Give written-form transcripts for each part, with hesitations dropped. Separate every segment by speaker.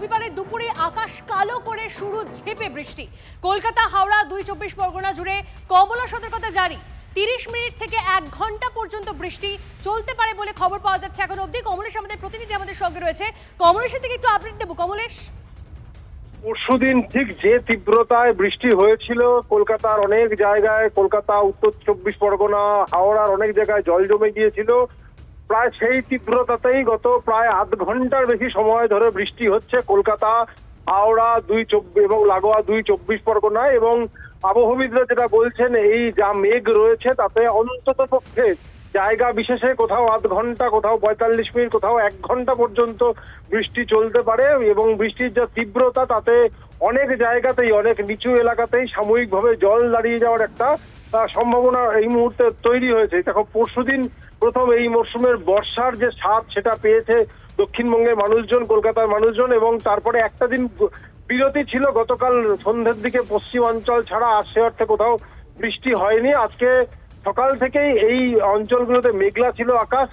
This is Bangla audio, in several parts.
Speaker 1: রবিবারের দুপুরে আকাশ কালো করে শুরু ঝেঁপে বৃষ্টি। কলকাতা, হাওড়া, ২ পরগনা জুড়ে কমলা সতর্কতা জারি। ৩০ মিনিট থেকে ১ ঘন্টা পর্যন্ত বৃষ্টি চলতে পারে বলে খবর পাওয়া যাচ্ছে এখন অবধি। কমলেশ আমাদের প্রতিনিধি আমাদের সঙ্গে রয়েছে, কমলেশের থেকে একটু আপডেট নেব। কমলেশ,
Speaker 2: পরশুদিন ঠিক যে তীব্রতায় বৃষ্টি হয়েছিল কলকাতার অনেক জায়গায়, কলকাতা, উত্তর ২৪ পরগনা, হাওড়ার অনেক জায়গায় জল জমে গিয়েছিল। প্রায় সেই তীব্রতাতেই গত প্রায় আধ ঘন্টার বেশি সময় ধরে বৃষ্টি হচ্ছে কলকাতা, হাওড়া এবং লাগোয়া ২ পরগনায়। এবং আবহবিদরা যেটা বলছেন, এই যা মেঘ রয়েছে তাতে অন্তত পক্ষে জায়গা বিশেষে কোথাও আধ ঘন্টা, কোথাও ৪৫ মিনিট, কোথাও ১ ঘন্টা পর্যন্ত বৃষ্টি চলতে পারে। এবং বৃষ্টির যা তীব্রতা তাতে অনেক জায়গাতেই, অনেক নিচু এলাকাতেই সাময়িকভাবে জল দাঁড়িয়ে যাওয়ার একটা সম্ভাবনা এই মুহূর্তে তৈরি হয়েছে। দেখো, পরশুদিন প্রথম এই মরশুমের বর্ষার যে স্বাদ সেটা পেয়েছে দক্ষিণবঙ্গের মানুষজন, কলকাতার মানুষজন। এবং তারপরে একটা দিন বিরতি ছিল, গতকাল সন্ধ্যের দিকে পশ্চিমাঞ্চল ছাড়া আর সে অর্থে কোথাও বৃষ্টি হয়নি। আজকে সকাল থেকেই এই অঞ্চলগুলোতে মেঘলা ছিল আকাশ।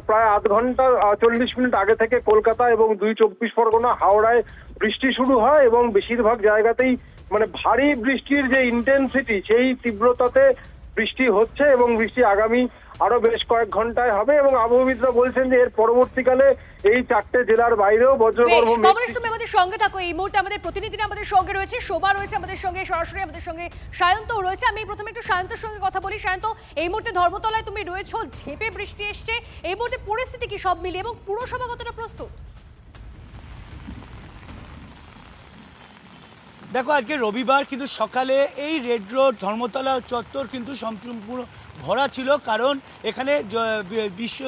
Speaker 2: প্রায় আধ ঘন্টা ৪০ মিনিট আগে থেকে কলকাতা এবং ২ পরগনা, হাওড়ায় বৃষ্টি শুরু হয় এবং বেশিরভাগ জায়গাতেই মানে ভারী বৃষ্টির যে ইন্টেন্সিটি, সেই তীব্রতাতে বৃষ্টি হচ্ছে এবং বৃষ্টি আগামী আরো বেশ কয়েক ঘন্টায় হবে। এবং আবহবিদরা বলছেন যে এর পরবর্তীকালে এই ৪টে জেলার বাইরেও বজ্রগর্ভ।
Speaker 1: কমলেশ, তুমি আমাদের সঙ্গে থাকো। এই মুহূর্তে আমাদের প্রতিনিধিরা আমাদের সঙ্গে রয়েছে, শোভা রয়েছে আমাদের সঙ্গে সরাসরি, আমাদের সঙ্গে সায়ন্তও রয়েছে। আমি প্রথমে একটু সায়ন্তর সঙ্গে কথা বলি। সায়ন্ত, এই মুহূর্তে ধর্মতলায় তুমি রয়েছো, ঝেঁপে বৃষ্টি এসছে, এই মুহূর্তে পরিস্থিতি কি সব মিলিয়ে, এবং পুরসভা কতটা প্রস্তুত?
Speaker 3: দেখো, আজকে রবিবার কিন্তু সকালে এই রেড রোড ধর্মতলা চত্বর কিন্তু সম্পূর্ণ ভরা ছিল, কারণ এখানে বিশ্ব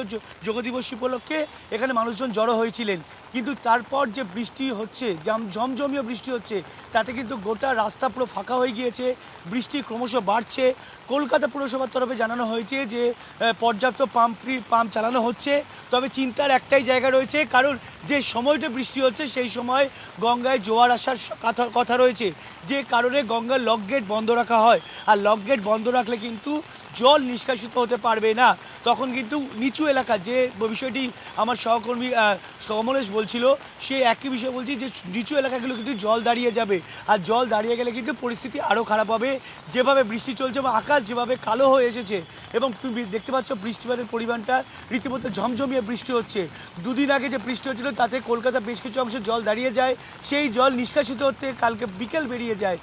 Speaker 3: যোগ দিবস উপলক্ষে এখানে মানুষজন জড়ো হয়েছিলেন। কিন্তু তারপর যে বৃষ্টি হচ্ছে, ঝমঝমিয়ে বৃষ্টি হচ্ছে, তাতে কিন্তু গোটা রাস্তা পুরো ফাঁকা হয়ে গিয়েছে। বৃষ্টি ক্রমশ বাড়ছে। কলকাতা পুরসভার তরফে জানানো হয়েছে যে পর্যাপ্ত পাম্প চালানো হচ্ছে। তবে চিন্তার একটাই জায়গা রয়েছে, কারণ যে সময়টা বৃষ্টি হচ্ছে সেই সময় গঙ্গায় জোয়ার আসার কথা রয়েছে, যে কারণে গঙ্গার লক গেট বন্ধ রাখা হয়। আর লক গেট বন্ধ রাখলে কিন্তু জল নিষ্কাশিত হতে পারবে না। তখন কিন্তু নিচু এলাকা, যে বিষয়টি আমার সহকর্মী কমলেশ বলছিল, সে একই বিষয় বলছি যে নিচু এলাকাগুলো কিন্তু জল দাঁড়িয়ে যাবে। আর জল দাঁড়িয়ে গেলে কিন্তু পরিস্থিতি আরও খারাপ হবে। যেভাবে বৃষ্টি চলছে এবং আকাশ যেভাবে কালো হয়ে এসেছে, এবং তুমি দেখতে পাচ্ছ বৃষ্টিপাতের পরিমাণটা রীতিমতো ঝমঝমিয়ে বৃষ্টি হচ্ছে। দুদিন আগে যে বৃষ্টি হচ্ছিল তাতে কলকাতা বেশ কিছু অংশে জল দাঁড়িয়ে যায়, সেই জল নিষ্কাশিত হতে কালকে বিকেল বেরিয়ে যায়,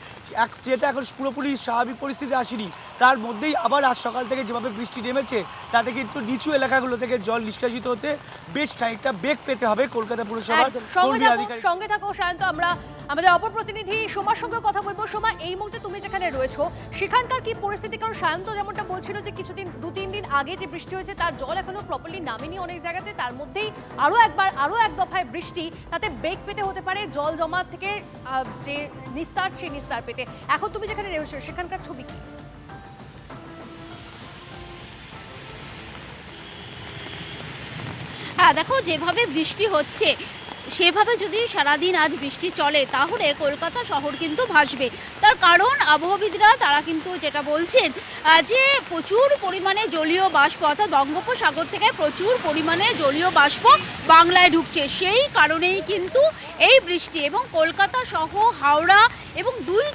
Speaker 3: যেটা এখন পুরোপুরি স্বাভাবিক পরিস্থিতি আসেনি। তার মধ্যেই আবার আজ সকাল থেকে যেভাবে বৃষ্টি নেমেছে, তাতে কিন্তু নিচু এলাকাগুলো থেকে জল নিষ্কাশিত হতে বেশ খানিকটা বেগ পেতে হবে কলকাতা পুরসভার কর্মী আধিকারিক।
Speaker 1: সঙ্গে থাকো সায়ন্ত, আমরা আমাদের অপর প্রতিনিধি সোমার সঙ্গে কথা বলবো। সোমা, এই মুহূর্তে তুমি যেখানে রয়েছো সেখানকার কি পরিস্থিতি? কারণ সায়ন্ত যেমনটা বলছিল যে কিছুদিন ২-৩ দিন আগে যে বৃষ্টি হয়েছে তার জল এখনো প্রপারলি নামেনি অনেক জায়গাতে, তার মধ্যেই আরো এক দফায় বৃষ্টি, তাতে বেগ পেতে হতে পারে জল জমা থেকে যে নিস্তার, সেই নিস্তার পেতে। এখন তুমি যেখানে রয়েছো সেখানকার ছবি কি?
Speaker 4: হ্যাঁ, দেখো, যেভাবে বৃষ্টি হচ্ছে সেভাবে যদি সারাদিন আজ বৃষ্টি চলে তাহলে কলকাতা শহর কিন্তু ভাসবে। তার কারণ আবহবিদরা তারা কিন্তু যেটা বলছেন যে প্রচুর পরিমাণে জলীয় বাষ্প, অর্থাৎ বঙ্গোপসাগর থেকে প্রচুর পরিমাণে জলীয় বাষ্প বাংলায় ঢুকছে, সেই কারণেই কিন্তু এই বৃষ্টি। এবং কলকাতা সহ হাওড়া এবং ২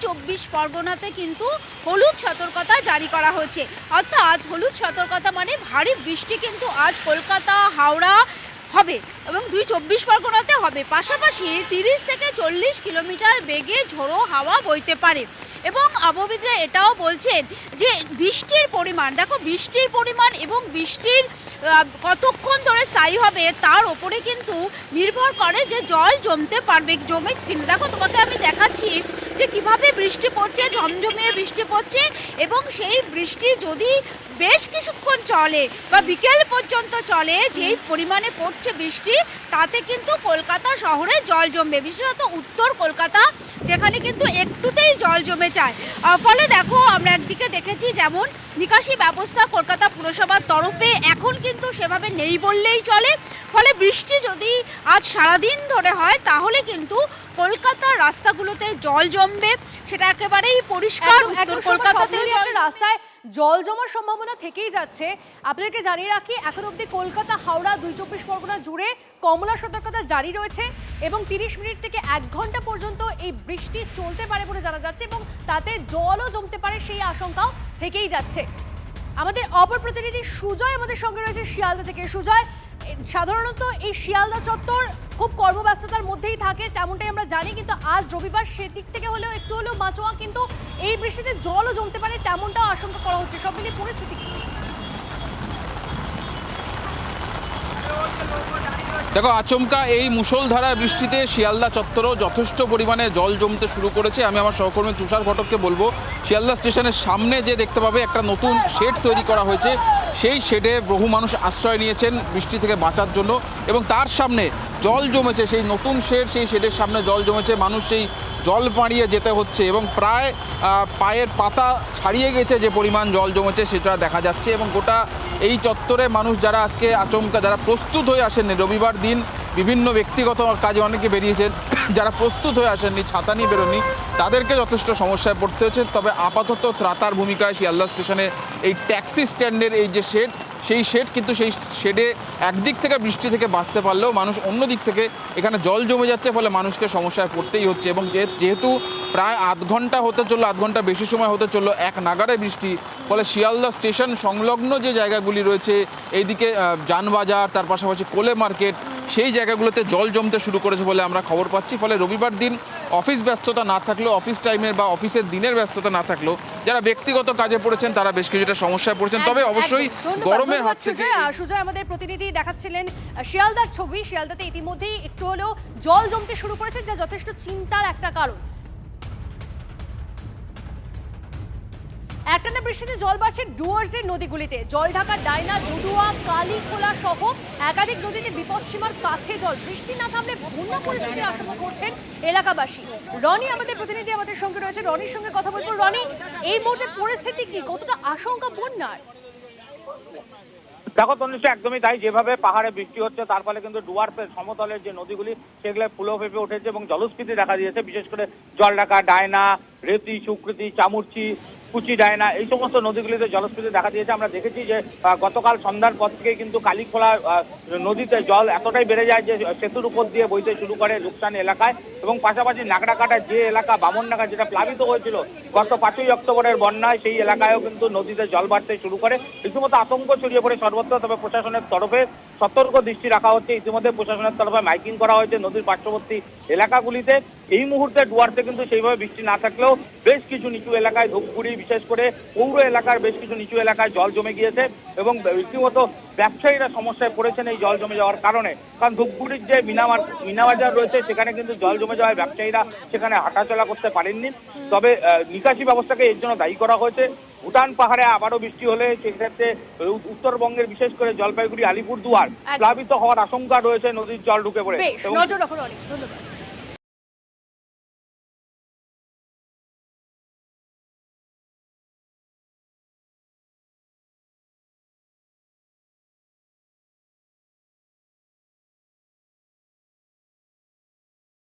Speaker 4: পরগনাতে কিন্তু হলুদ সতর্কতা জারি করা হয়েছে। অর্থাৎ হলুদ সতর্কতা মানে ভারী বৃষ্টি কিন্তু আজ কলকাতা, হাওড়া হবে এবং ২ পরগনাতে হবে। পাশাপাশি ৩০ থেকে ৪০ কিলোমিটার বেগে ঝোড়ো হাওয়া বইতে পারে। এবং আবহবিদরা এটাও বলছেন যে বৃষ্টির পরিমাণ, দেখো বৃষ্টির পরিমাণ এবং বৃষ্টির কতক্ষণ ধরে স্থায়ী হবে তার ওপরে কিন্তু নির্ভর করে যে জল জমতে পারবে, জমে কিনা। দেখো, তোমাকে আমি দেখাচ্ছি যে কিভাবে বৃষ্টি পড়ছে, ঝমঝমিয়ে বৃষ্টি পড়ছে। এবং সেই বৃষ্টি যদি বেশ কিছুক্ষণ চলে বা বিকেল পর্যন্ত চলে, যেই পরিমাণে পড়ছে বৃষ্টি, তাতে কিন্তু কলকাতা শহরে জল জমবে, বিশেষত উত্তর কলকাতা, যেখানে কিন্তু একটুতেই জল জমে যায়। ফলে দেখো, আমরা একদিকে দেখেছি যেমন নিকাশি ব্যবস্থা কলকাতা পুরসভার তরফে এখন কিন্তু সেভাবে নেই বললেই চলে। ফলে বৃষ্টি যদি আজ সারাদিন ধরে হয় তাহলে কিন্তু কলকাতার রাস্তাগুলোতে জল জমবে, সেটা একেবারেই পরিষ্কার।
Speaker 1: কলকাতাতে রাস্তায় জল জমার সম্ভাবনা থেকেই যাচ্ছে। আপনাদেরকে জানিয়ে রাখি, এখন অবধি কলকাতা, হাওড়া, ২ পরগনা জুড়ে কমলা সতর্কতা জারি রয়েছে এবং ৩০ মিনিট থেকে ১ ঘন্টা পর্যন্ত এই বৃষ্টি চলতে পারে বলে জানা যাচ্ছে এবং তাতে জলও জমতে পারে সেই আশঙ্কাও থেকেই যাচ্ছে। আমাদের অপর প্রতিনিধি সুজয় আমাদের সঙ্গে রয়েছে শিয়ালদা থেকে। সুজয়, সাধারণত এই শিয়ালদা চত্বর খুব কর্মব্যস্ততার মধ্যেই থাকে, তেমনটাই আমরা জানি, কিন্তু আজ রবিবার সেদিক থেকে হলেও একটু হলেও বাঁচোয়া, কিন্তু এই বৃষ্টিতে জলও জমতে পারে তেমনটাও আশঙ্কা করা হচ্ছে। সব মিলিয়ে পরিস্থিতি কি?
Speaker 5: দেখো, আচমকা এই মুষলধারা বৃষ্টিতে শিয়ালদা চত্বরেও যথেষ্ট পরিমাণে জল জমতে শুরু করেছে। আমি আমার সহকর্মী তুষার ঘটককে বলবো, শিয়ালদা স্টেশনের সামনে যে দেখতে পাবে একটা নতুন শেড তৈরি করা হয়েছে, সেই শেডে বহু মানুষ আশ্রয় নিয়েছেন বৃষ্টি থেকে বাঁচার জন্য এবং তার সামনে জল জমেছে। সেই নতুন শেড, সেই শেডের সামনে জল জমেছে, মানুষ সেই জল পাড়িয়ে যেতে হচ্ছে এবং প্রায় পায়ের পাতা ছাড়িয়ে গেছে যে পরিমাণ জল জমেছে সেটা দেখা যাচ্ছে। এবং গোটা এই চত্বরে মানুষ যারা আজকে আচমকা যারা প্রস্তুত হয়ে আসেননি, রবিবার দিন বিভিন্ন ব্যক্তিগত কাজে অনেকে বেরিয়েছেন, যারা প্রস্তুত হয়ে আসেননি, ছাতা নিয়ে বেরোননি, তাদেরকে যথেষ্ট সমস্যায় পড়তে হচ্ছে। তবে আপাতত ত্রাতার ভূমিকায় শিয়ালদা স্টেশনে এই ট্যাক্সি স্ট্যান্ডের এই যে শেড, সেই শেড কিন্তু সেই শেডে একদিক থেকে বৃষ্টি থেকে বাঁচতে পারলেও মানুষ অন্য দিক থেকে এখানে জল জমে যাচ্ছে, ফলে মানুষকে সমস্যায় পড়তেই হচ্ছে। এবং যেহেতু প্রায় আধ ঘন্টা হতে চললো, আধ ঘন্টা বেশি সময় হতে চললো এক নাগাড়ে বৃষ্টি, ফলে শিয়ালদা স্টেশন সংলগ্ন যে জায়গাগুলি রয়েছে, এইদিকে যানবাজার, তার পাশাপাশি কোলে মার্কেট, সেই জায়গাগুলোতে জল জমতে শুরু করেছে বলে আমরা খবর পাচ্ছি। ফলে রবিবার দিন অফিস ব্যস্ততা না থাকলেও, অফিস টাইমের বা অফিসের দিনের ব্যস্ততা না থাকলেও যারা ব্যক্তিগত কাজে পড়েছেন তারা বেশ কিছুটা সমস্যায় পড়েছেন। তবে অবশ্যই গরমের হাত থেকে
Speaker 1: সুজয় আমাদের প্রতিনিধি দেখাচ্ছিলেন শিয়ালদার ছবি। শিয়ালদাতে ইতিমধ্যেই একটু হলেও জল জমতে শুরু করেছে, যা যথেষ্ট চিন্তার একটা কারণ। একটানা বৃষ্টিতে জল বাড়ছে ডুয়ার্সের নদীগুলিতে। জল ঢাকা ডায়না, ডুডুয়া, কালীখোলা সহ একাধিক নদীতে বিপদসীমার কাছে জল। বৃষ্টি না থামলে বন্যা পরিস্থিতির আশঙ্কা করছেন এলাকাবাসী। রনি আমাদের প্রতিনিধি আমাদের সঙ্গে রয়েছে, রনির সঙ্গে কথা বলবো। রনি, এই মুহূর্তে পরিস্থিতি কি, কতটা আশঙ্কা বন্যার?
Speaker 6: দেখো তনুশ্রী, একদমই তাই। যেভাবে পাহাড়ে বৃষ্টি হচ্ছে তার ফলে কিন্তু ডুয়ার্সের সমতলের যে নদীগুলি সেগুলো ফুলো ফেঁপে উঠেছে এবং জলস্ফীতি দেখা দিয়েছে। বিশেষ করে জলঢাকা, ডায়না, রেতি, সুকৃতি, চামুরচি, কুচি ডায়না, এই সমস্ত নদীগুলিতে জলস্ফীতি দেখা দিয়েছে। আমরা দেখেছি যে গতকাল সন্ধ্যার পর থেকে কিন্তু কালীখোলা নদীতে জল এতটাই বেড়ে যায় যে সেতুর উপর দিয়ে বইতে শুরু করে লোকসান এলাকায় এবং পাশাপাশি নাগড়াকাটা যে এলাকা বামননাগা যেটা প্লাবিত হয়েছিল গত 5ই অক্টোবরের বন্যায়, সেই এলাকায়ও কিন্তু নদীতে জল বাড়তে শুরু করে। রীতিমতো আতঙ্ক ছড়িয়ে পড়ে সর্বত্র। তবে প্রশাসনের তরফে সতর্ক দৃষ্টি রাখা হচ্ছে। ইতিমধ্যে প্রশাসনের তরফে মাইকিং করা হয়েছে নদীর পার্শ্ববর্তী এলাকাগুলিতে। এই মুহূর্তে ডুয়ার্সে কিন্তু সেইভাবে বৃষ্টি না থাকলেও বেশ কিছু নিচু এলাকায়, ধূপগুড়ি বিশেষ করে পৌর এলাকার বেশ কিছু নিচু এলাকায় জল জমে গিয়েছে এবং রীতিমতো ব্যবসায়ীরা সমস্যায় পড়েছেন এই জল জমে যাওয়ার কারণে। কারণ ধূপগুড়ির যে মিনাবাজার রয়েছে সেখানে কিন্তু জল জমে যাওয়ায় ব্যবসায়ীরা সেখানে হাঁটাচলা করতে পারেননি। তবে নিকাশি ব্যবস্থাকে এর জন্য দায়ী করা হয়েছে। ভুটান পাহাড়ে আবারও বৃষ্টি হলে সেক্ষেত্রে উত্তরবঙ্গের বিশেষ করে জলপাইগুড়ি, আলিপুরদুয়ার প্লাবিত হওয়ার আশঙ্কা রয়েছে নদীর জল ঢুকে পড়ে।
Speaker 1: নজর রাখুন। ধন্যবাদ।